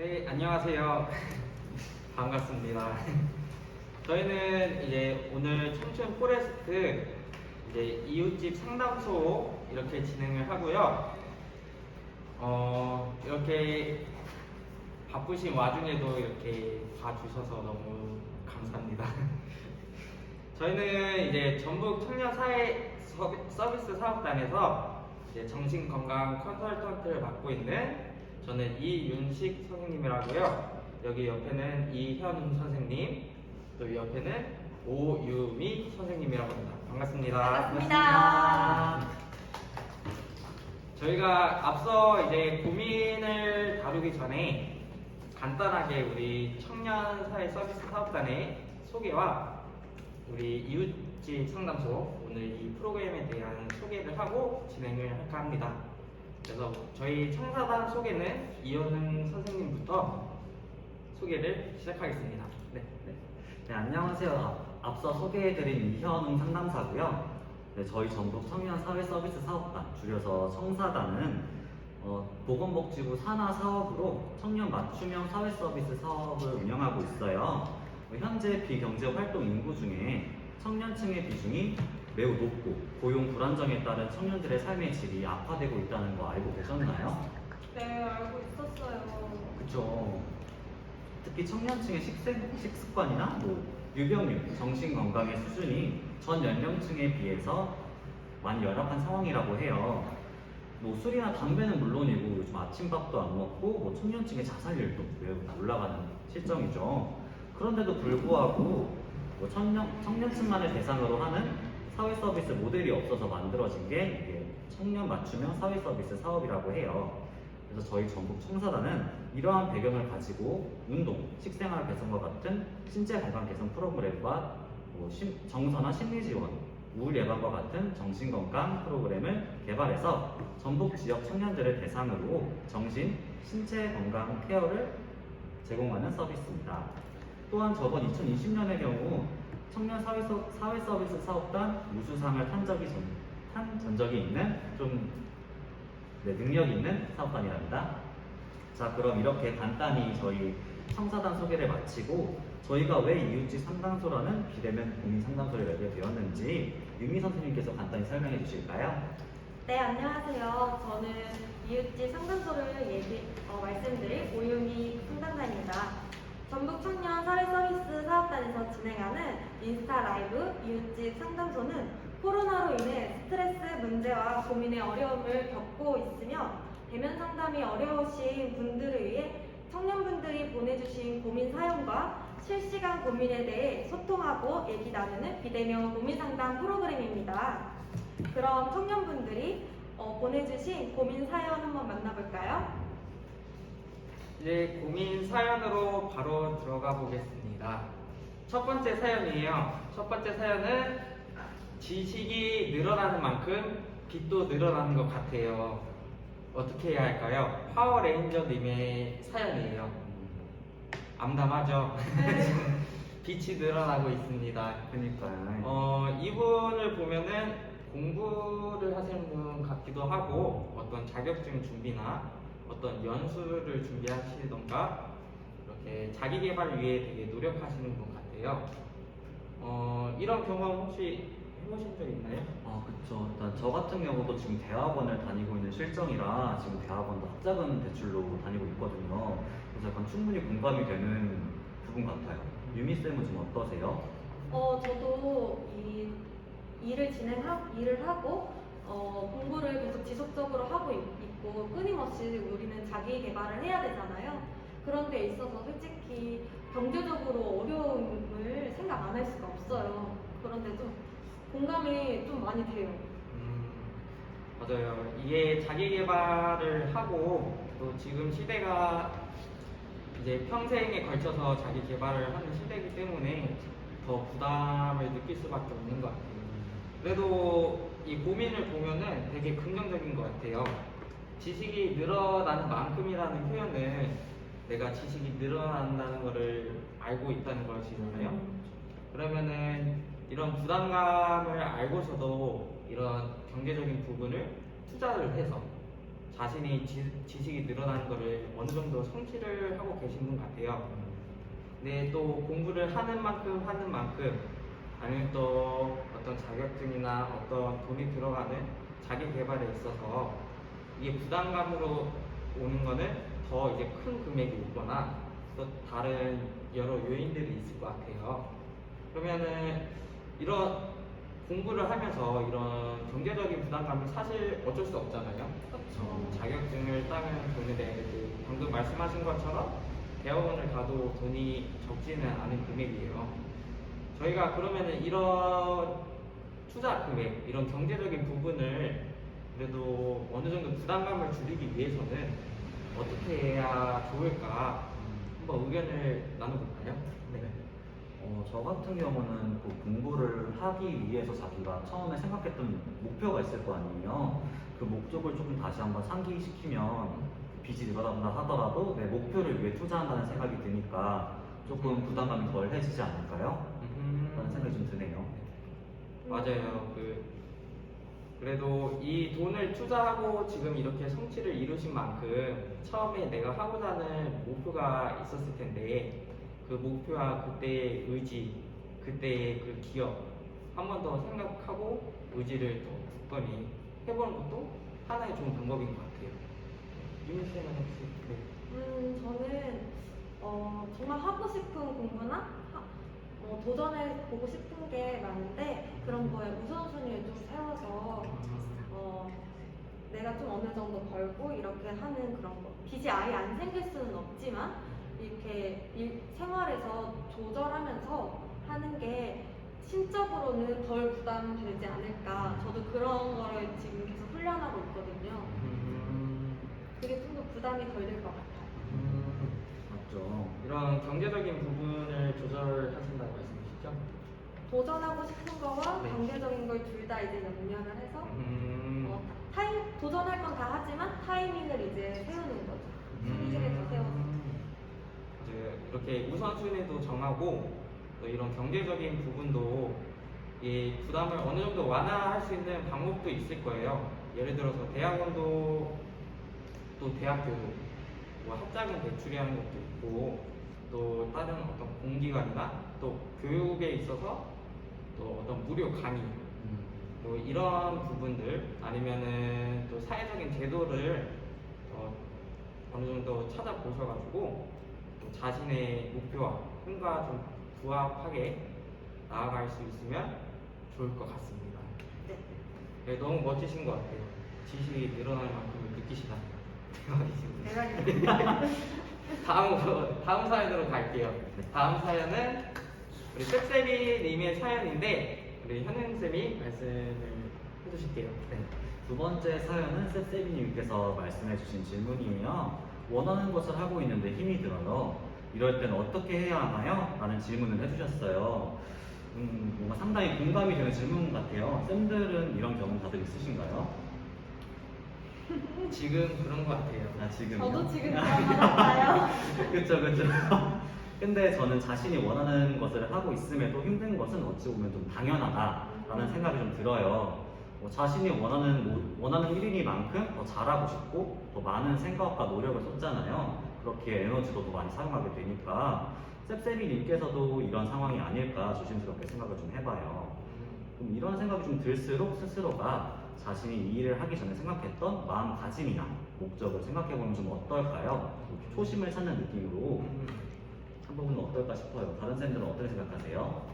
네, 안녕하세요. 반갑습니다. 저희는 이제 오늘 청춘 포레스트 이제 이웃집 상담소 이렇게 진행을 하고요. 이렇게 바쁘신 와중에도 이렇게 봐주셔서 너무 감사합니다. 저희는 이제 전북 청년사회 서비스 사업단에서 이제 정신건강 컨설턴트를 맡고 있는 저는 이윤식 선생님이라고요. 여기 옆에는 이현웅 선생님, 또 옆에는 오유미 선생님이라고 합니다. 반갑습니다. 반갑습니다. 저희가 앞서 이제 고민을 다루기 전에 간단하게 우리 청년사회 서비스 사업단의 소개와 우리 이웃집 상담소 오늘 이 프로그램에 대한 소개를 하고 진행을 할까 합니다. 그래서 저희 청사단 소개는 이현웅 선생님부터 소개를 시작하겠습니다. 네. 네, 안녕하세요. 앞서 소개해드린 이현웅 상담사고요. 네, 저희 전북 청년사회서비스 사업단, 줄여서 청사단은 보건복지부 산하 사업으로 청년 맞춤형 사회서비스 사업을 운영하고 있어요. 현재 비경제활동 인구 중에 청년층의 비중이 매우 높고 고용 불안정에 따른 청년들의 삶의 질이 악화되고 있다는 거 알고 계셨나요? 네, 알고 있었어요. 그쵸. 특히 청년층의 식습관이나 유병률, 정신건강의 수준이 전 연령층에 비해서 많이 열악한 상황이라고 해요. 술이나 담배는 물론이고 요즘 아침밥도 안 먹고 청년층의 자살률도 매우 올라가는 실정이죠. 그런데도 불구하고 청년층만을 대상으로 하는 사회 서비스 모델이 없어서 만들어진 게 이게 청년 맞춤형 사회 서비스 사업이라고 해요. 그래서 저희 전북 청사단은 이러한 배경을 가지고 운동, 식생활 개선과 같은 신체 건강 개선 프로그램과 정서나 심리 지원, 우울 예방과 같은 정신 건강 프로그램을 개발해서 전북 지역 청년들을 대상으로 정신, 신체 건강 케어를 제공하는 서비스입니다. 또한 저번 2020년의 경우 청년 사회 서비스 사업단 우수상을 탄 전적이 있는 능력 있는 사업단이랍니다. 자, 그럼 이렇게 간단히 저희 청사단 소개를 마치고 저희가 왜 이웃집 상담소라는 비대면 고민 상담소를 열게 되었는지 유미 선생님께서 간단히 설명해 주실까요? 네, 안녕하세요. 저는 이웃집 상담소를 말씀드릴 오유미 상담사입니다. 전북 청년 사회 서비스 사업단에서 진행하는 인스타 라이브 이웃집 상담소는 코로나로 인해 스트레스 문제와 고민의 어려움을 겪고 있으며 대면 상담이 어려우신 분들을 위해 청년분들이 보내주신 고민 사연과 실시간 고민에 대해 소통하고 얘기 나누는 비대면 고민 상담 프로그램입니다. 그럼 청년분들이 보내주신 고민 사연 한번 만나볼까요? 이제 고민 사연으로 바로 들어가 보겠습니다. 첫 번째 사연이에요. 첫 번째 사연은 지식이 늘어나는 만큼 빚도 늘어나는 것 같아요. 어떻게 해야 할까요? 파워레인저님의 사연이에요. 암담하죠? 빚이 늘어나고 있습니다. 그러니까요. 이분을 보면은 공부를 하시는 분 같기도 하고 어떤 자격증 준비나 어떤 연수를 준비하시던가 이렇게 자기 개발을 위해 되게 노력하시는 분 같아요. 이런 경험 혹시 해보신 적 있나요? 그쵸. 일단 저 같은 경우도 지금 대학원을 다니고 있는 실정이라 지금 대학원도 학자금 대출로 다니고 있거든요. 그래서 약간 충분히 공감이 되는 부분 같아요. 유미쌤은 좀 어떠세요? 저도 일을 하고 공부를 계속 지속적으로 하고 있고 끊임없이 우리는 자기 개발을 해야 되잖아요. 그런 데 있어서 솔직히 경제적으로 어려움을 생각 안 할 수가 없어요. 그런데 좀 공감이 좀 많이 돼요. 맞아요. 이게 자기 개발을 하고 또 지금 시대가 이제 평생에 걸쳐서 자기 개발을 하는 시대이기 때문에 더 부담을 느낄 수밖에 없는 것 같아요. 그래도 이 고민을 보면은 되게 긍정적인 것 같아요. 지식이 늘어나는 만큼이라는 표현은 내가 지식이 늘어난다는 것을 알고 있다는 것이잖아요. 그러면은 이런 부담감을 알고서도 이런 경제적인 부분을 투자를 해서 자신이 지식이 늘어나는 거를 어느 정도 성취를 하고 계신 분 같아요. 근데 또 공부를 하는 만큼 아니면 또 어떤 자격증이나 어떤 돈이 들어가는 자기 개발에 있어서 이게 부담감으로 오는 거는 더 이제 큰 금액이 오거나 또 다른 여러 요인들이 있을 것 같아요. 그러면은 이런 공부를 하면서 이런 경제적인 부담감은 사실 어쩔 수 없잖아요. 그렇죠. 자격증을 따면 돈이 되고 방금 말씀하신 것처럼 대학원을 가도 돈이 적지는 않은 금액이에요. 저희가 그러면은 이런 투자 금액, 이런 경제적인 부분을 그래도 어느 정도 부담감을 줄이기 위해서는 어떻게 해야 좋을까 한번 의견을 나눠볼까요? 네. 저 같은 경우는 그 공부를 하기 위해서 자기가 처음에 생각했던 목표가 있을 거 아니에요. 그 목적을 조금 다시 한번 상기시키면 빚이 늘어난다 하더라도 내 목표를 위해 투자한다는 생각이 드니까 조금 부담감이 덜해지지 않을까요? 라는 생각이 좀 드네요. 맞아요. 그래도 이 돈을 투자하고 지금 이렇게 성취를 이루신 만큼 처음에 내가 하고자 하는 목표가 있었을 텐데 그 목표와 그때의 의지, 그때의 그 기억 한 번 더 생각하고 의지를 더 굳건히 해보는 것도 하나의 좋은 방법인 것 같아요. 유민 쌤은 혹시 저는 정말 하고 싶은 공부나 도전해 보고 싶은 게 많은데 그런 거에 우선순위를 좀 세워서 내가 좀 어느 정도 벌고 이렇게 하는 그런 거. 빚이 아예 안 생길 수는 없지만 이렇게 생활에서 조절하면서 하는 게 심적으로는 덜 부담되지 않을까. 저도 그런 거를 지금 계속 훈련하고 있거든요. 그게 좀 더 부담이 덜 될 것 같아요. 맞죠. 이런 경제적인 부분을 조절하신다고 말씀이시죠? 도전하고 싶은 거와 네. 경제적인 걸 둘 다 이제 연결을 해서 음. 도전할 건 다 하지만 타이밍을 이제 세우는 거죠. 순위를 더 세워서. 이제 이렇게 우선순위도 정하고 또 이런 경제적인 부분도 이 부담을 어느 정도 완화할 수 있는 방법도 있을 거예요. 예를 들어서 대학원도 또 대학교도 뭐 학자금 대출이라는 것도 있고 또 다른 어떤 공기관이나 또 교육에 있어서 또 어떤 무료 강의 뭐 이런 부분들 아니면은 또 사회적인 제도를 어느 정도 찾아보셔가지고 또 자신의 목표와 꿈과 좀 부합하게 나아갈 수 있으면 좋을 것 같습니다. 네. 네, 너무 멋지신 것 같아요. 지식이 늘어나는 만큼을 느끼시다. 대박이다. 다음 사연으로 갈게요. 다음 사연은 우리 셉셉이님의 사연인데 우리 현웅쌤이 말씀을 해주실게요. 네. 두 번째 사연은 셉세비님께서 말씀해주신 질문이에요. 원하는 것을 하고 있는데 힘이 들어요. 이럴 땐 어떻게 해야 하나요? 라는 질문을 해주셨어요. 뭔가 상당히 공감이 되는 질문 같아요. 쌤들은 이런 경험 다들 있으신가요? 지금 그런 것 같아요. 지금요? 저도 지금 그런 것 같아요. 그쵸. 근데 저는 자신이 원하는 것을 하고 있음에도 힘든 것은 어찌 보면 좀 당연하다라는 생각이 좀 들어요. 자신이 원하는 일이니만큼 더 잘하고 싶고 더 많은 생각과 노력을 쏟잖아요. 그렇게 에너지도 더 많이 사용하게 되니까 셉세비님께서도 이런 상황이 아닐까 조심스럽게 생각을 좀 해봐요. 그럼 이런 생각이 좀 들수록 스스로가 자신이 이 일을 하기 전에 생각했던 마음가짐이나 목적을 생각해보면 좀 어떨까요? 초심을 찾는 느낌으로 한번 어떨까 싶어요. 다른 쌤들은 어떻게 생각하세요?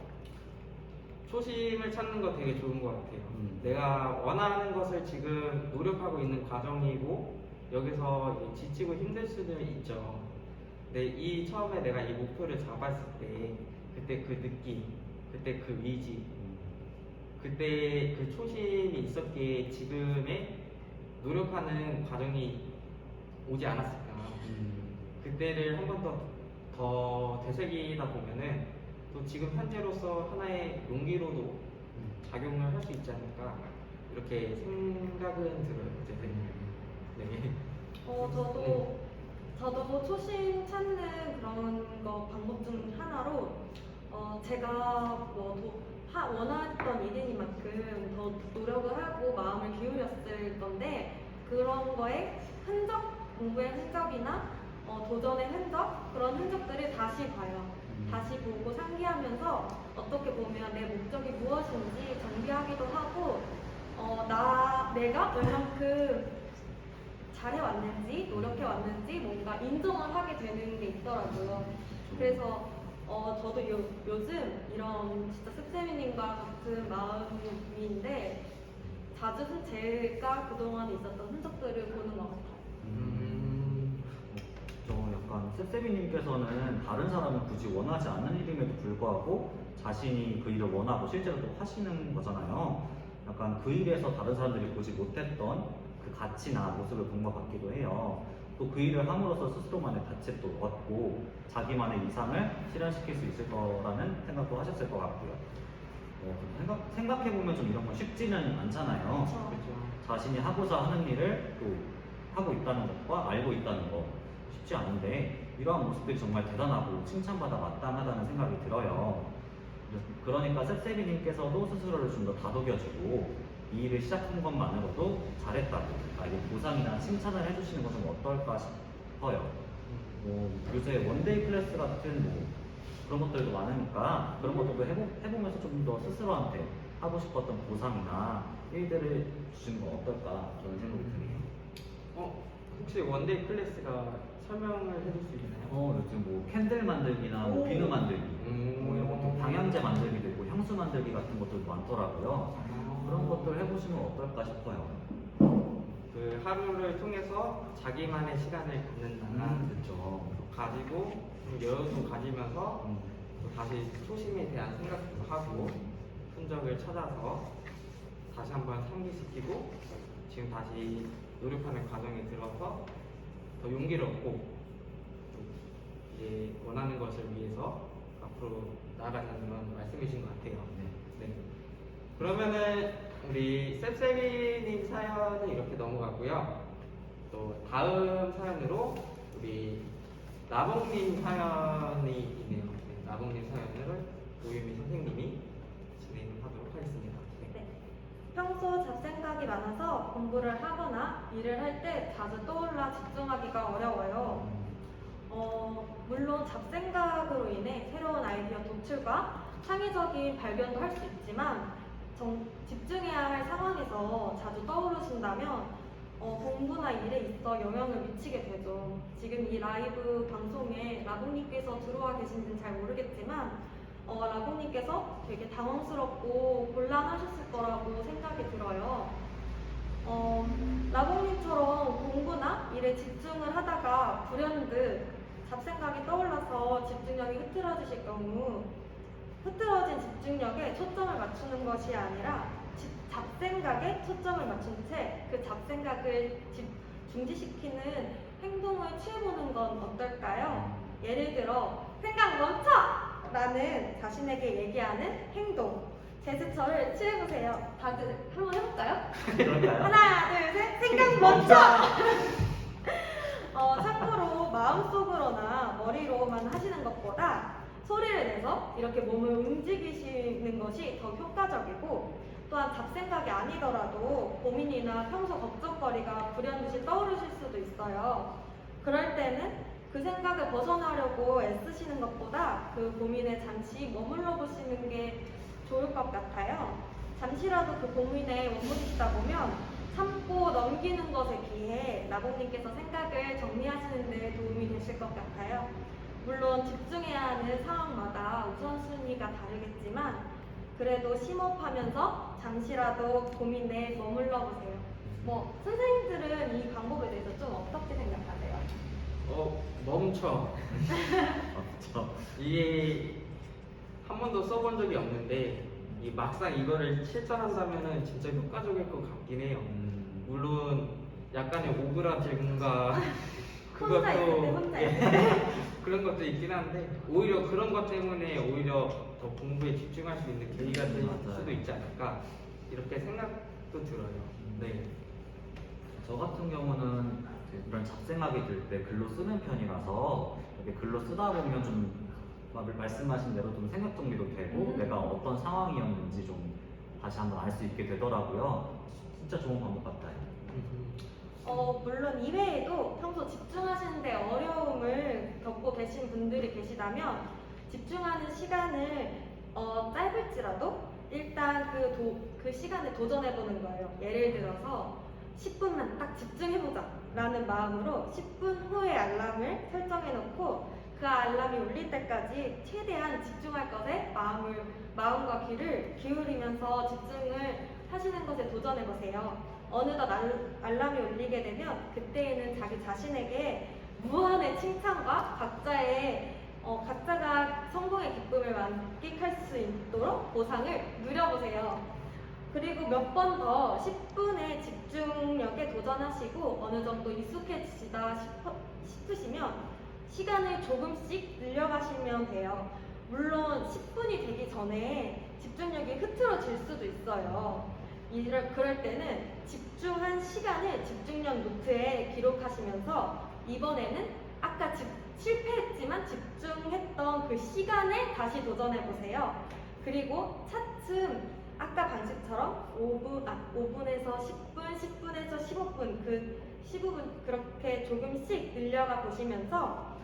초심을 찾는 거 되게 좋은 것 같아요. 내가 원하는 것을 지금 노력하고 있는 과정이고 여기서 이제 지치고 힘들 수는 있죠. 근데 처음에 내가 이 목표를 잡았을 때 그때 그 느낌, 그때 그 의지, 그때 그 초심이 있었기에 지금의 노력하는 과정이 오지 않았을까. 그때를 한 번 더 되새기다 보면은 또 지금 현재로서 하나의 용기로도 작용을 할 수 있지 않을까 이렇게 생각은 들어요. 어쨌든 네. 저도 초심 찾는 그런 거 방법 중 하나로 제가 원했던 일이니만큼 더 노력을 하고 마음을 기울였을 건데 그런 거에 흔적, 공부의 흔적이나 도전의 흔적, 그런 흔적들을 다시 봐요. 다시 보고 상기하면서 어떻게 보면 내 목적이 무엇인지 정비하기도 하고, 내가 얼만큼 잘해왔는지, 노력해왔는지 뭔가 인정을 하게 되는 게 있더라고요. 그래서 저도 요즘 이런 진짜 습세미님과 같은 마음인데 자주 제가 그동안에 있었던 흔적들을 보는 것 같아요. 저 약간 셉세비님께서는 다른 사람은 굳이 원하지 않는 일임에도 불구하고 자신이 그 일을 원하고 실제로 또 하시는 거잖아요. 약간 그 일에서 다른 사람들이 보지 못했던 그 가치나 모습을 본 것 같기도 해요. 또 그 일을 함으로써 스스로만의 가치도 얻고 자기만의 이상을 실현시킬 수 있을 거라는 생각도 하셨을 것 같고요. 생각해보면 좀 이런 건 쉽지는 않잖아요. 그쵸. 그렇죠. 자신이 하고자 하는 일을 또 하고 있다는 것과 알고 있다는 거 쉽지 않은데 이러한 모습들이 정말 대단하고 칭찬받아 마땅하다는 생각이 들어요. 그러니까 셉세비님께서도 스스로를 좀 더 다독여주고 이 일을 시작한 것만으로도 잘했다고 보상이나 칭찬을 해주시는 건 좀 어떨까 싶어요. 요새 원데이 클래스 같은 그런 것들도 많으니까 그런 것들도 해보면서 좀 더 스스로한테 하고 싶었던 보상이나 일들을 주시는 건 어떨까 저는 생각이 드네요. 혹시 원데이 클래스가 설명을 해줄 수 있나요? 요즘 캔들 만들기나 비누 만들기 이런 것도 방향제 만들기도 있고 향수 만들기 같은 것들도 많더라고요. 그런 것들 해보시면 어떨까 싶어요. 그 하루를 통해서 자기만의 시간을 갖는다. 그렇죠. 가지고 좀 여유 좀 가지면서 또 다시 초심에 대한 생각도 하고 흔적을 찾아서 다시 한번 상기시키고 지금 다시 노력하는 과정에 들어서 더 용기를 얻고 또 이제 원하는 것을 위해서 앞으로 나아가자는 건 말씀이신 것 같아요. 네. 그러면은 우리 셉세비님 사연은 이렇게 넘어가고요. 또 다음 사연으로 우리 나봉님 사연이 있네요. 네, 나봉님 사연을 오유미 선생님이 진행하도록 하겠습니다. 네. 평소 잡생각이 많아서 공부를 하거나 일을 할 때 자주 떠올라 집중하기가 어려워요. 물론 잡생각으로 인해 새로운 아이디어 도출과 창의적인 발견도 할 수 있지만 집중해야 할 상황에서 자주 떠오르신다면 공부나 일에 있어 영향을 미치게 되죠. 지금 이 라이브 방송에 라봉님께서 들어와 계신지는 잘 모르겠지만 라봉님께서 되게 당황스럽고 곤란하셨을 거라고 생각이 들어요. 라봉님처럼 공부나 일에 집중을 하다가 불현듯 잡생각이 떠올라서 집중력이 흐트러지실 경우 흐트러진 집중력에 초점을 맞추는 것이 아니라 잡생각에 초점을 맞춘 채 그 잡생각을 중지시키는 행동을 취해보는 건 어떨까요? 예를 들어 생각 멈춰! 라는 자신에게 얘기하는 행동 제스처를 취해보세요. 다들 한번 해볼까요? 그럴까요? 하나 둘 셋 생각 멈춰! 참고로 마음속으로나 머리로만 하시는 것보다 소리를 내서 이렇게 몸을 움직이시는 것이 더 효과적이고 또한 잡생각이 아니더라도 고민이나 평소 걱정거리가 불현듯이 떠오르실 수도 있어요. 그럴 때는 그 생각을 벗어나려고 애쓰시는 것보다 그 고민에 잠시 머물러 보시는 게 좋을 것 같아요. 잠시라도 그 고민에 머무르시다 보면 참고 넘기는 것에 비해 나봉님께서 생각을 정리하시는 데 도움이 되실 것 같아요. 물론 집중해야 하는 상황마다 우선순위가 다르겠지만 그래도 심호흡하면서 잠시라도 고민에 머물러 보세요. 선생님들은 이 방법에 대해서 좀 어떻게 생각하세요? 멈춰. 그렇죠. 이게 한 번도 써본 적이 없는데 막상 이거를 실천한다면은 진짜 효과적일 것 같긴 해요. 물론 약간의 오그라짐과 혼자 있을 때 혼자 있을 때. 그런 것도 있긴 한데 오히려 그런 것 때문에 오히려 더 공부에 집중할 수 있는 계기가 될 맞아요. 수도 있지 않을까 이렇게 생각도 들어요. 네. 저 같은 경우는 이런 잡생각이 들 때 글로 쓰는 편이라서 이렇게 글로 쓰다 보면 좀 말씀하신 대로 좀 생각 정리도 되고 내가 어떤 상황이었는지 좀 다시 한번 알 수 있게 되더라고요. 진짜 좋은 방법 같아요. 물론 이외에도 평소 집중하시는데 어려움을 겪고 계신 분들이 계시다면 집중하는 시간을 짧을지라도 일단 그 시간에 도전해보는 거예요. 예를 들어서 10분만 딱 집중해보자 라는 마음으로 10분 후에 알람을 설정해놓고 그 알람이 울릴 때까지 최대한 집중할 것에 마음과 귀를 기울이면서 집중을 하시는 것에 도전해보세요. 어느덧 알람이 울리게 되면 그때에는 자기 자신에게 무한의 칭찬과 각자가 성공의 기쁨을 만끽할 수 있도록 보상을 누려보세요. 그리고 몇 번 더 10분의 집중력에 도전하시고 어느 정도 익숙해지시다 싶으시면 시간을 조금씩 늘려가시면 돼요. 물론 10분이 되기 전에 집중력이 흐트러질 수도 있어요. 그럴 때는 집중한 시간을 집중력 노트에 기록하시면서 이번에는 아까 실패했지만 집중했던 그 시간에 다시 도전해보세요. 그리고 차츰 아까 방식처럼 5분에서 10분, 10분에서 15분, 그 15분 그렇게 조금씩 늘려가 보시면서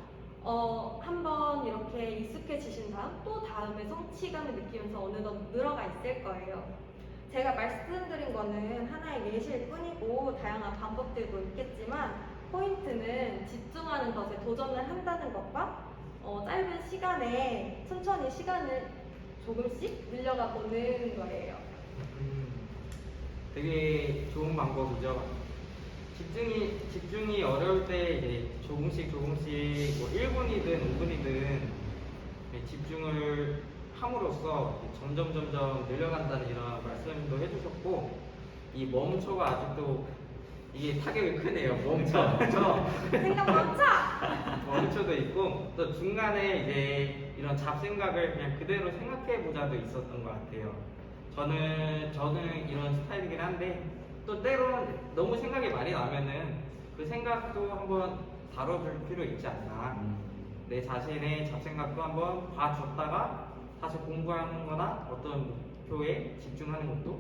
한번 이렇게 익숙해지신 다음 또 다음에 성취감을 느끼면서 어느덧 늘어가 있을 거예요. 제가 말씀드린 거는 하나의 예시일 뿐이고 다양한 방법들도 있겠지만 포인트는 집중하는 것에 도전을 한다는 것과 짧은 시간에 천천히 시간을 조금씩 늘려가 보는 거예요. 되게 좋은 방법이죠. 집중이 어려울 때 이제 조금씩 뭐 1분이든 5분이든 집중을 함으로써 점점 늘려간다는 이런 말씀도 해주셨고, 이 멈춰가 아직도 이게 타격이 크네요. 멈춰. 생각 멈춰! 멈춰도 있고, 또 중간에 이제 이런 잡생각을 그냥 그대로 생각해보자도 있었던 것 같아요. 저는 이런 스타일이긴 한데, 또 때로는 너무 생각이 많이 나면은 그 생각도 한번 다뤄줄 필요 있지 않나. 내 자신의 잡생각도 한번 봐줬다가 다시 공부하는 거나 어떤 목표에 집중하는 것도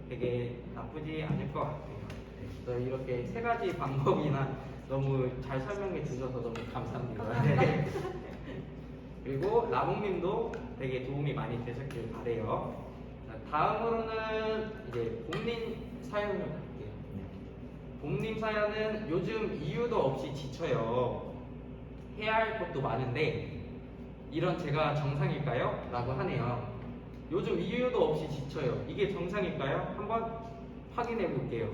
되게 나쁘지 않을 것 같아요. 또 이렇게 세 가지 방법이나 너무 잘 설명해 주셔서 너무 감사합니다. 네. 그리고 라봉님도 되게 도움이 많이 되셨길 바래요. 자, 다음으로는 이제 봄님 사연을 갈게요. 봄님 사연은 요즘 이유도 없이 지쳐요. 해야 할 것도 많은데 이런 제가 정상일까요? 라고 하네요. 요즘 이유도 없이 지쳐요. 이게 정상일까요? 한번 확인해 볼게요.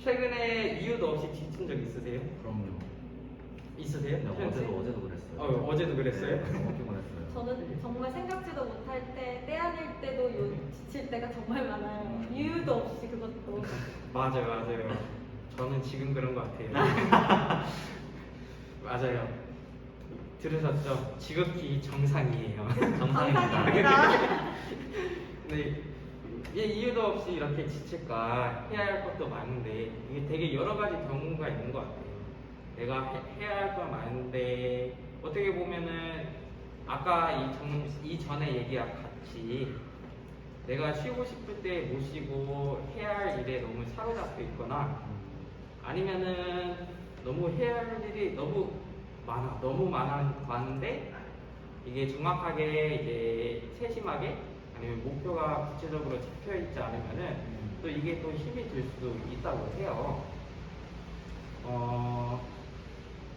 최근에 이유도 없이 지친 적 있으세요? 그럼요. 있으세요? 네, 어제도 그랬어요. 어제도 그랬어요? 너무 피곤했어요. 저는 정말 생각지도 못할 때, 떼아낼 때도 지칠 때가 정말 많아요. 이유도 없이 그것도. 맞아요. 저는 지금 그런 것 같아요. 맞아요. 들으셨죠? 지극히 정상이에요. 정상입니다. 네, 이유도 없이 이렇게 지칠까 해야 할 것도 많은데 이게 되게 여러 가지 경우가 있는 것 같아요. 내가 해야 할 건 많은데 어떻게 보면은 아까 이 전에 얘기와 같이 내가 쉬고 싶을 때 못 쉬고 해야 할 일에 너무 사로잡혀 있거나 아니면은 너무 해야 할 일이 너무 많은데 이게 정확하게 이제 세심하게 아니면 목표가 구체적으로 잡혀 있지 않으면은 또 이게 또 힘이 들 수도 있다고 해요.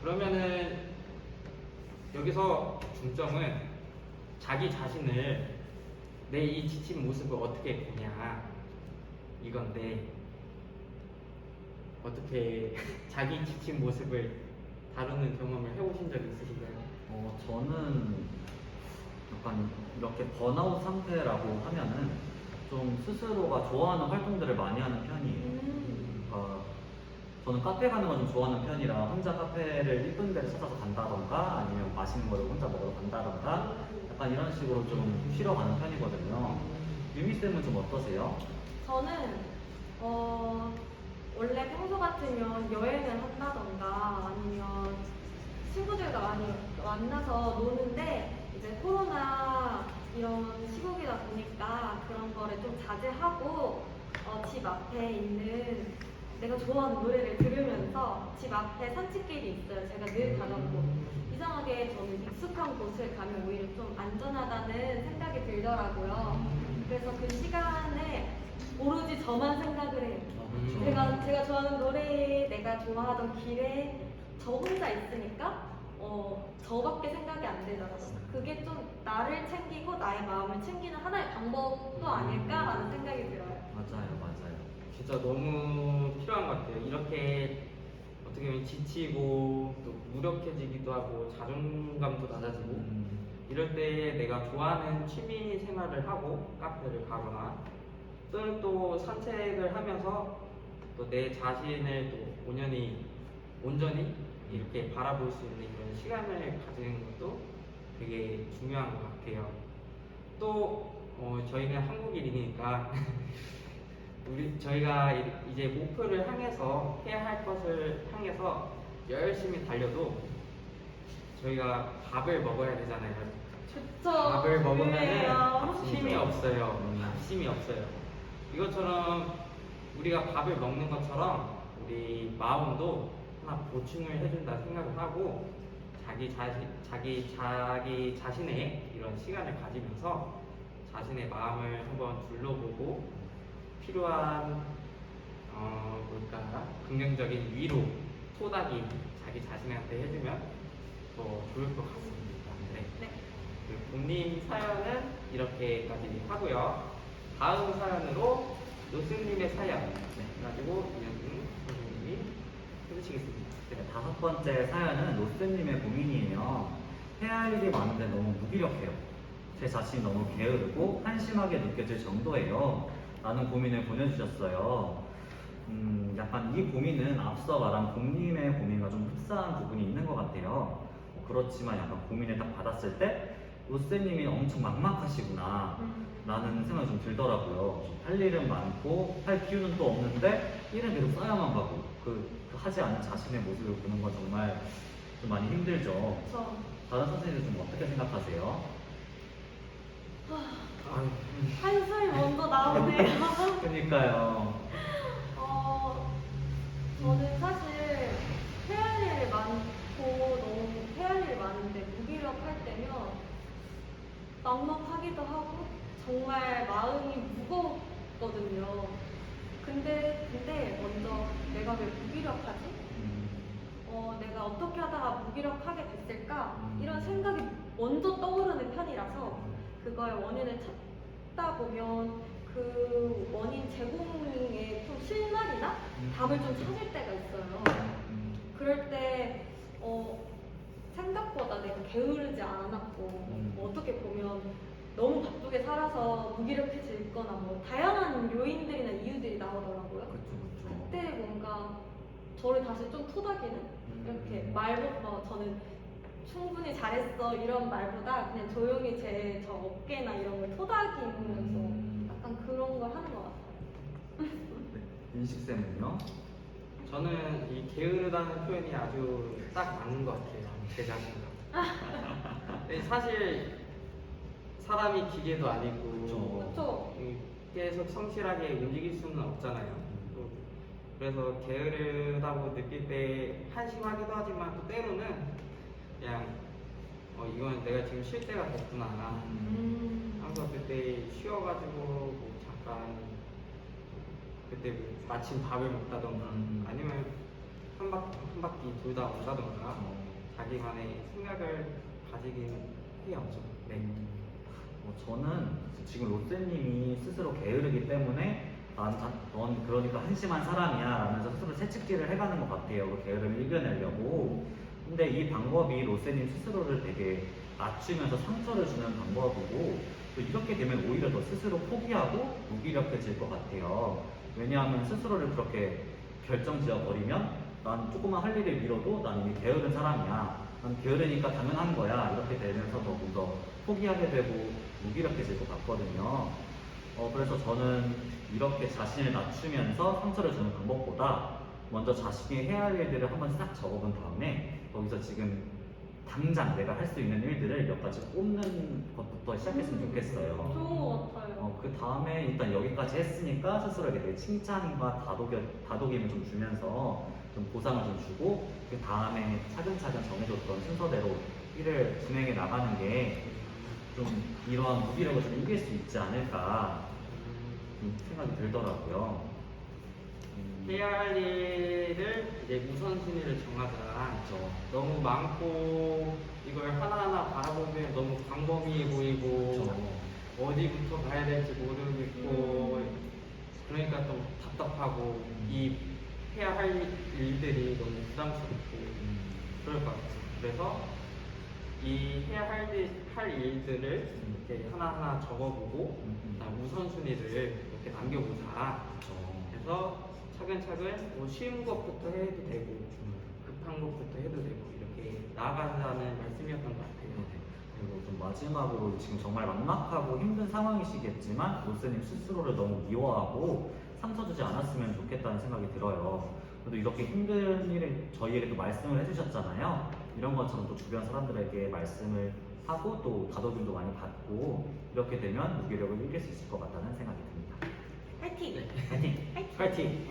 그러면은 여기서 중점은 자기 자신을 내 이 지친 모습을 어떻게 보냐 이건데 어떻게 자기 지친 모습을 다루는 경험을 해보신 적 있으신가요? 저는 약간 이렇게 번아웃 상태라고 하면은 좀 스스로가 좋아하는 활동들을 많이 하는 편이에요. 그러니까 저는 카페 가는 걸 좀 좋아하는 편이라 혼자 카페를 이쁜 데를 찾아서 간다던가 아니면 맛있는 거를 혼자 먹으러 간다던가 약간 이런 식으로 좀 쉬러 가는 편이거든요. 유미쌤은 좀 어떠세요? 저는 원래 평소 같으면 여행을 한다던가 아니면 친구들과 많이 만나서 노는데 이제 코로나 이런 시국이다 보니까 그런 거를 좀 자제하고 집 앞에 있는 내가 좋아하는 노래를 들으면서 집 앞에 산책길이 있어요. 제가 늘 가갖고 이상하게 저는 익숙한 곳을 가면 오히려 좀 안전하다는 생각이 들더라고요. 그래서 그 시간에 오로지 저만 생각을 해요. 그렇죠. 제가 좋아하는 노래, 내가 좋아하던 길에 저 혼자 있으니까 저밖에 생각이 안 되더라고요. 그게 좀 나를 챙기고 나의 마음을 챙기는 하나의 방법도 아닐까라는 생각이 들어요. 맞아요, 맞아요. 진짜 너무 필요한 것 같아요. 이렇게 어떻게 보면 지치고 또 무력해지기도 하고 자존감도 낮아지고 이럴 때 내가 좋아하는 취미 생활을 하고 카페를 가거나 또는 또 산책을 하면서 또 내 자신을 또 온전히 이렇게 바라볼 수 있는 이런 시간을 가지는 것도 되게 중요한 것 같아요. 또 저희는 한국인이니까 저희가 이제 목표를 향해서 해야 할 것을 향해서 열심히 달려도 저희가 밥을 먹어야 되잖아요. 그쵸. 밥을 먹으면은 그래요. 힘이 없어요. 힘이 없어요. 이것처럼 우리가 밥을 먹는 것처럼 우리 마음도 하나 보충을 해준다 생각을 하고 자기 자신의 이런 시간을 가지면서 자신의 마음을 한번 둘러보고 필요한 긍정적인 위로 토닥이 자기 자신한테 해주면 더 좋을 것 같습니다. 네. 네. 그 봄님 사연은 이렇게까지 하고요. 다음 사연으로 노스님의 사연 가지고 이현승 선생님이 해주시겠습니다. 네, 5번째 사연은 로스님의 고민이에요. 해야 할 일이 많은데 너무 무기력해요. 제 자신이 너무 게으르고 한심하게 느껴질 정도예요. 라는 고민을 보내주셨어요. 약간 이 고민은 앞서 말한 봄님의 고민과 좀 흡사한 부분이 있는 것 같아요. 그렇지만 약간 고민을 딱 받았을 때 로스님이 엄청 막막하시구나 라는 생각이 좀 들더라고요. 할 일은 많고 할 기운은 또 없는데 일은 계속 쌓여만 가고 그 하지 않은 자신의 모습을 보는 건 정말 좀 많이 힘들죠. 그쵸. 다른 선생님들 좀 어떻게 생각하세요? 아유, 한숨이 먼저 나오네요. 그러니까요. 저는 사실 해야 할 일이 많고 너무 해야 할 일이 많은데 무기력할 때면 막막하기도 하고 정말 마음이 무겁거든요. 근데 먼저 내가 왜 무기력하지? 내가 어떻게 하다가 무기력하게 됐을까? 이런 생각이 먼저 떠오르는 편이라서 그거의 원인을 찾다 보면 그 원인 제공에 좀 실마리나 답을 좀 찾을 때가 있어요. 그럴 때 생각보다 내가 게으르지 않았고 어떻게 보면 너무 바쁘게 살아서 무기력해질 거나 뭐 다양한 요인들이나 이유들이 나오더라고요. 그렇죠. 그때 뭔가 저를 다시 좀 토닥이는 이렇게 말부터 저는 충분히 잘했어 이런 말보다 그냥 조용히 제 저 어깨나 이런 걸 토닥이면서 약간 그런 걸 하는 것 같아요. 인식쌤은요? 저는 이 게으르다는 표현이 아주 딱 맞는 것 같아요. 제 자신과. 근데 사실 사람이 기계도 아니고 그쵸? 계속 성실하게 움직일 수는 없잖아요. 또 그래서 게으르다고 느낄 때 한심하기도 하지만 또 때로는 그냥 이건 내가 지금 쉴 때가 됐구나 하면서 그때 쉬어가지고 뭐 잠깐 그때 뭐 마침 밥을 먹다던가 아니면 한 바퀴 돌다 온다던가 자기만의 생각을 가지긴 해요. 네. 저는 지금 로쌤님이 스스로 게으르기 때문에 넌 그러니까 한심한 사람이야 라면서 스스로 채찍질을 해가는 것 같아요. 그 게으름을 이겨내려고. 근데 이 방법이 로쌤님 스스로를 되게 낮추면서 상처를 주는 방법이고 또 이렇게 되면 오히려 더 스스로 포기하고 무기력해질 것 같아요. 왜냐하면 스스로를 그렇게 결정지어 버리면 난 조금만 할 일을 미뤄도 난 이미 게으른 사람이야. 난 게으르니까 당연한 거야. 이렇게 되면서 더 포기하게 되고 무기력해질 것 같거든요. 그래서 저는 이렇게 자신을 낮추면서 상처를 주는 방법보다 먼저 자신이 해야 할 일들을 한번 싹 적어본 다음에 거기서 지금 당장 내가 할 수 있는 일들을 몇 가지 꼽는 것부터 시작했으면 좋겠어요. 좋은 것 같아요. 그 다음에 일단 여기까지 했으니까 스스로에게 되게 칭찬과 다독임을 좀 주면서 좀 보상을 좀 주고 그 다음에 차근차근 정해줬던 순서대로 일을 진행해 나가는 게 좀 이러한 무기력을 좀 이길 수 있지 않을까 생각이 들더라고요. 해야 할 일을 이제 우선순위를 정하자. 그렇죠. 너무 많고 이걸 하나하나 바라보면 너무 광범위해 보이고 그렇죠. 어디부터 가야 될지 모르겠고 그러니까 좀 답답하고 이 해야 할 일들이 너무 부담스럽고 그럴 것 같아요. 그래서 이 해야 할 일들을 이렇게 하나하나 적어보고 그다음 우선순위를 이렇게 남겨보자. 그렇죠. 그래서 차근차근 뭐 쉬운 것부터 해도 되고 급한 것부터 해도 되고 이렇게 나아가자는 말씀이었던 것 같아요. 그리고 좀 마지막으로 지금 정말 막막하고 힘든 상황이시겠지만 로스님 스스로를 너무 미워하고 상처 주지 않았으면 좋겠다는 생각이 들어요. 그래도 이렇게 힘든 일을 저희에게 또 말씀을 해주셨잖아요. 이런 것처럼 또 주변 사람들에게 말씀을 하고 또 다독임도 많이 받고 이렇게 되면 무기력을 이길 수 있을 것 같다는 생각이 듭니다. 화이팅! 네. 파이팅!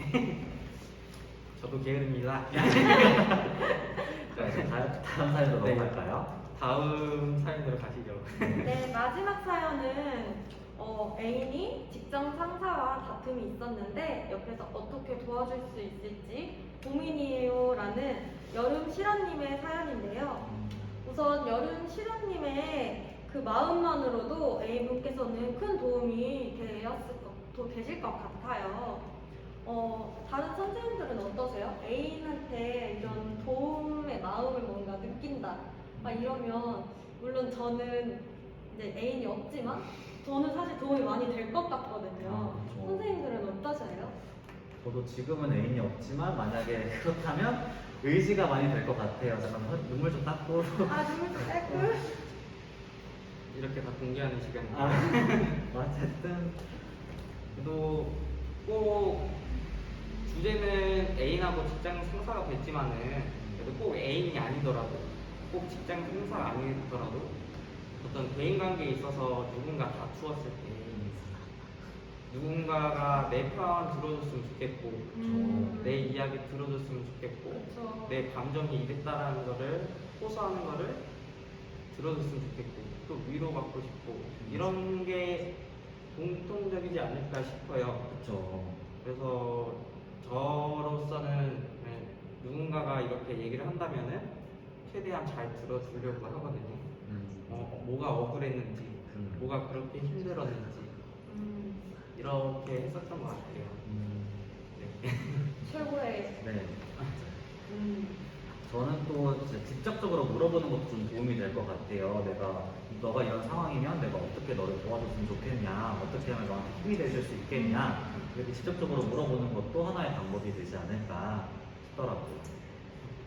저도 게으릅니다. 자, 이제 다음 사연으로 네. 넘어갈까요? 다음 사연으로 가시죠. 네, 마지막 사연은 애인이 직장 상사와 다툼이 있었는데 옆에서 어떻게 도와줄 수 있을지 고민이에요 라는 여름 실화님의 사연인데요. 우선 여름 실화님의 그 마음만으로도 A분께서는 큰 도움이 되실 것 같아요. 다른 선생님들은 어떠세요? 애인한테 이런 도움의 마음을 뭔가 느낀다. 막 이러면, 물론 저는 이제 애인이 없지만, 저는 사실 도움이 많이 될 것 같거든요. 그렇죠. 선생님들은 어떠세요? 저도 지금은 애인이 없지만 만약에 그렇다면 의지가 많이 될 것 같아요. 잠깐만 눈물 좀 닦고. 아, 눈물 좀 떼고. 이렇게 다 공개하는 시간인데 어쨌든 그래도 꼭 주제는 애인하고 직장 상사가 됐지만은 그래도 꼭 애인이 아니더라도 꼭 직장 상사가 아니더라도 어떤 대인관계에 있어서 누군가 다투었을 때 누군가가 내 편 들어줬으면 좋겠고 내 이야기 들어줬으면 좋겠고 그쵸. 내 감정이 이랬다라는 거를 호소하는 거를 들어줬으면 좋겠고 또 위로받고 싶고 이런 게 공통적이지 않을까 싶어요. 그렇죠. 그래서 저로서는 누군가가 이렇게 얘기를 한다면은 최대한 잘 들어주려고 하거든요. 뭐가 억울했는지, 뭐가 그렇게 힘들었는지 이렇게 했었던 것 같아요. 네. 최고의. 네. 음. 저는 또 이제 직접적으로 물어보는 것도 좀 도움이 될 것 같아요. 너가 이런 상황이면 내가 어떻게 너를 도와줬으면 좋겠냐, 어떻게 하면 너한테 힘이 되실 수 있겠냐, 이렇게 직접적으로 물어보는 것도 하나의 방법이 되지 않을까 싶더라고요.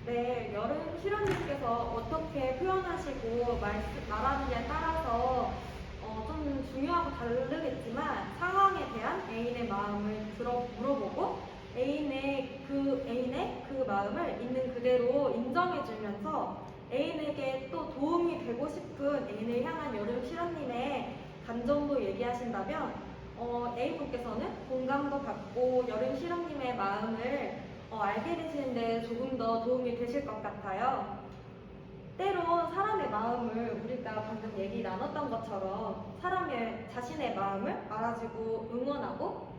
네, 여름 실현님께서 어떻게 표현하시고 말하느냐에 따라서 좀 중요하고 다르겠지만 상황에 대한 애인의 마음을 물어보고 애인의 그 마음을 있는 그대로 인정해주면서 애인에게 또 도움이 되고 싶은 애인을 향한 여름 실현님의 감정도 얘기하신다면 A분께서는 공감도 받고 여름 실험님의 마음을 알게 되시는데 조금 더 도움이 되실 것 같아요. 때론 사람의 마음을 우리가 방금 얘기 나눴던 것처럼 자신의 마음을 알아주고 응원하고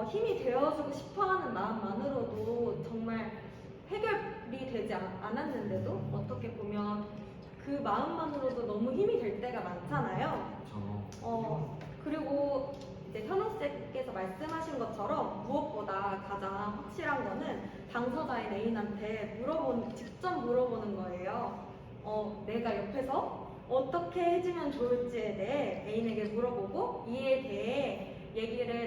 힘이 되어주고 싶어하는 마음만으로도 정말 해결이 되지 않았는데도 어떻게 보면 그 마음만으로도 너무 힘이 될 때가 많잖아요. 그렇죠. 그리고 이제 현욱쌤께서 말씀하신 것처럼 무엇보다 가장 확실한 거는 당사자인 애인한테 직접 물어보는 거예요. 내가 옆에서 어떻게 해주면 좋을지에 대해 애인에게 물어보고 이에 대해 얘기를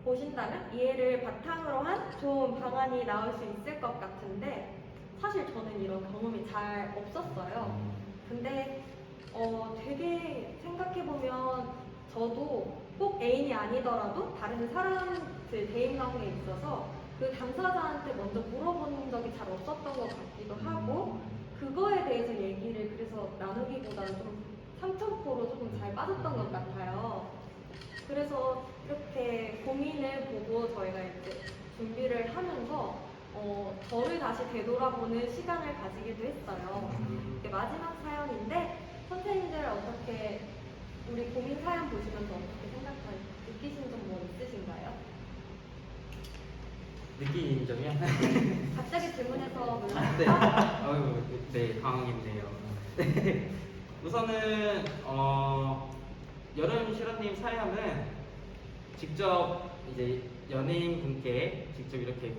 보신다면 이해를 바탕으로 한 좋은 방안이 나올 수 있을 것 같은데 사실 저는 이런 경험이 잘 없었어요. 근데 되게 생각해보면 저도 꼭 애인이 아니더라도 다른 사람들 대인관계에 있어서 그 당사자한테 먼저 물어본 적이 잘 없었던 것 같기도 하고 그거에 대해서 얘기를 그래서 나누기보다는 좀 삼천포로 조금 잘 빠졌던 것 같아요. 그래서 이렇게 고민을 보고 저희가 이제 준비를 하면서 저를 다시 되돌아보는 시간을 가지기도 했어요. 이게 마지막 사연인데 선생님들 어떻게 우리 고민 사연 보시면서 어떻게 느끼신 점 뭐 있으신가요? 느낀 점이요? 갑자기 질문해서 네. 놀랐어요. 어휴, 네, 당황했네요. 네. 우선은 여름 실험님 사연은 직접 이제 연예인 분께 직접 이렇게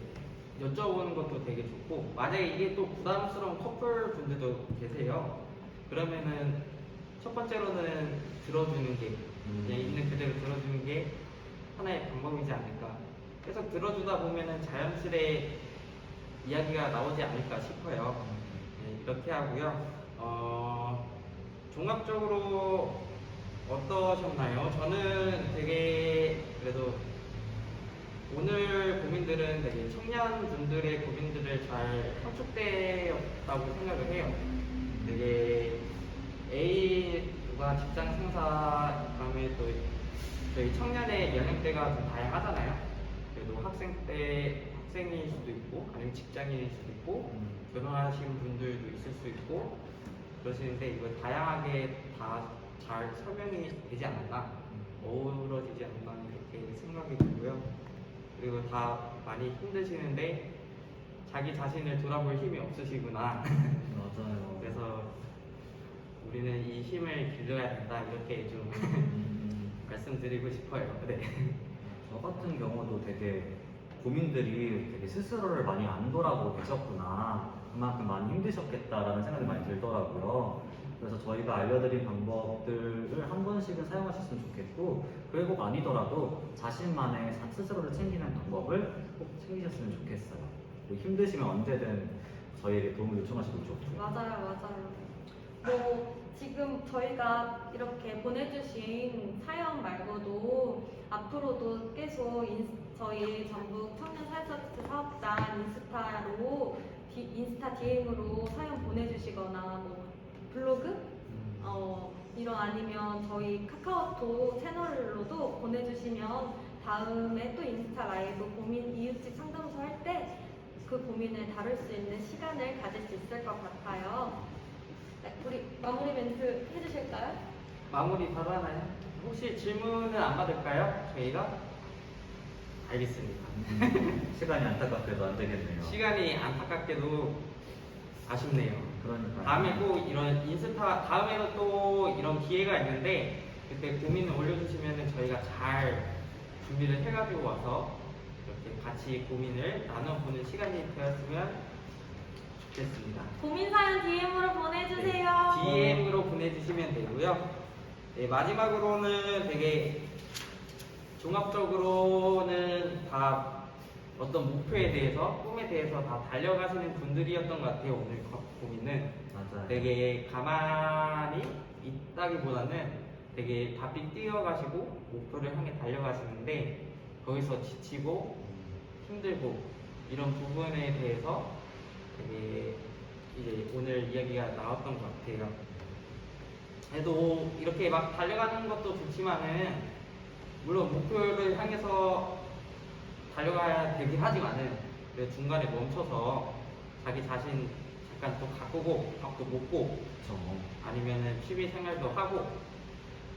여쭤보는 것도 되게 좋고, 만약에 이게 또 부담스러운 커플 분들도 계세요. 그러면은 첫 번째로는 들어주는 게 그냥 있는 그대로 들어주는 게 하나의 방법이지 않을까. 계속 들어주다 보면은 자연스레 이야기가 나오지 않을까 싶어요. 네, 이렇게 하고요. 종합적으로 어떠셨나요? 저는 되게 그래도 오늘 고민들은 되게 청년분들의 고민들을 잘 함축되었다고 생각을 해요. 되게 A가 직장 상사, 그다음에 또 저희 청년의 연령대가 좀 다양하잖아요. 그래도 학생일 수도 있고, 아니면 직장인일 수도 있고, 결혼하신 분들도 있을 수 있고, 그러시는데 이거 다양하게 다 잘 설명이 되지 않았나, 어우러지지 않나 이렇게 생각이 들고요. 그리고 다 많이 힘드시는데 자기 자신을 돌아볼 힘이 없으시구나. 맞아요. 그래서 우리는 이 힘을 길러야 된다 이렇게 좀 말씀드리고 싶어요. 네. 저 같은 경우도 되게 고민들이 되게 스스로를 많이 안 돌아보고 계셨구나. 그만큼 많이 힘드셨겠다라는 생각이 많이 들더라고요. 그래서 저희가 알려드린 방법들을 한 번씩은 사용하셨으면 좋겠고, 그리고 아니더라도 자신만의 스스로를 챙기는 방법을 꼭 챙기셨으면 좋겠어요. 그리고 힘드시면 언제든 저희에게 도움을 요청하셔도 좋고요. 맞아요. 뭐 지금 저희가 이렇게 보내주신 사연 말고도 앞으로도 계속 저희 전북 청년 사회서비스 사업단 인스타 DM으로 사연 보내주시거나 뭐 블로그 이런 아니면 저희 카카오톡 채널로도 보내주시면 다음에 또 인스타 라이브 고민 이웃집 상담소 할 때 그 고민을 다룰 수 있는 시간을 가질 수 있을 것 같아요. 네, 우리 마무리 멘트 해주실까요? 마무리 바로 하나요? 혹시 질문은 안 받을까요? 저희가? 알겠습니다. 시간이 안타깝게도 안 되겠네요. 시간이 안타깝게도 아쉽네요. 그러니까 다음에 꼭 이런 다음에도 또 이런 기회가 있는데 그때 고민을 올려주시면 저희가 잘 준비를 해가지고 와서 이렇게 같이 고민을 나눠보는 시간이 되었으면 좋겠습니다. 고민 사연 DM으로 보내주세요. DM으로 보내주시면 되고요. 네, 마지막으로는 되게 종합적으로는 다 어떤 목표에 대해서, 꿈에 대해서 다 달려가시는 분들이었던 것 같아요. 오늘 고민은 맞아요. 되게 가만히 있다기보다는 되게 바삐 뛰어가시고 목표를 향해 달려가시는데 거기서 지치고 힘들고 이런 부분에 대해서 되게 이제 오늘 이야기가 나왔던 것 같아요. 그래도 이렇게 막 달려가는 것도 좋지만은 물론 목표를 향해서 달려가야 되긴 하지만은 중간에 멈춰서 자기 자신 잠깐 또 가꾸고 밥도 먹고 그렇죠. 아니면은 취미 생활도 하고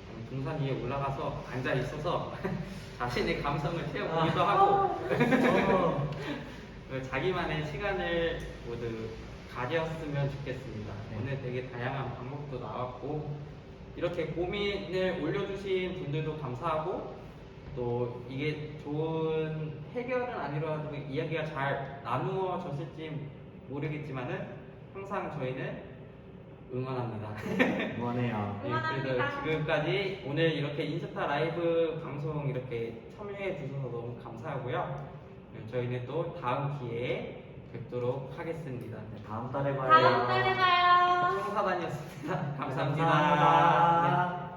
아니면 등산 위에 올라가서 앉아 있어서 자신의 감성을 채워보기도 하고 자기만의 시간을 모두 가졌으면 좋겠습니다. 네. 오늘 되게 다양한 방법도 나왔고 이렇게 고민을 올려주신 분들도 감사하고 또 이게 좋은 해결은 아니더라도 이야기가 잘 나누어졌을지 모르겠지만은 항상 저희는 응원합니다. 응원해요. 응원합니다. 그래서 지금까지 오늘 이렇게 인스타 라이브 방송 이렇게 참여해 주셔서 너무 감사하고요. 저희는 또 다음 기회에 뵙도록 하겠습니다. 네, 다음 달에 봐요. 다음 달에 봐요. 청사단이었습니다. 감사합니다. 감사합니다. 네.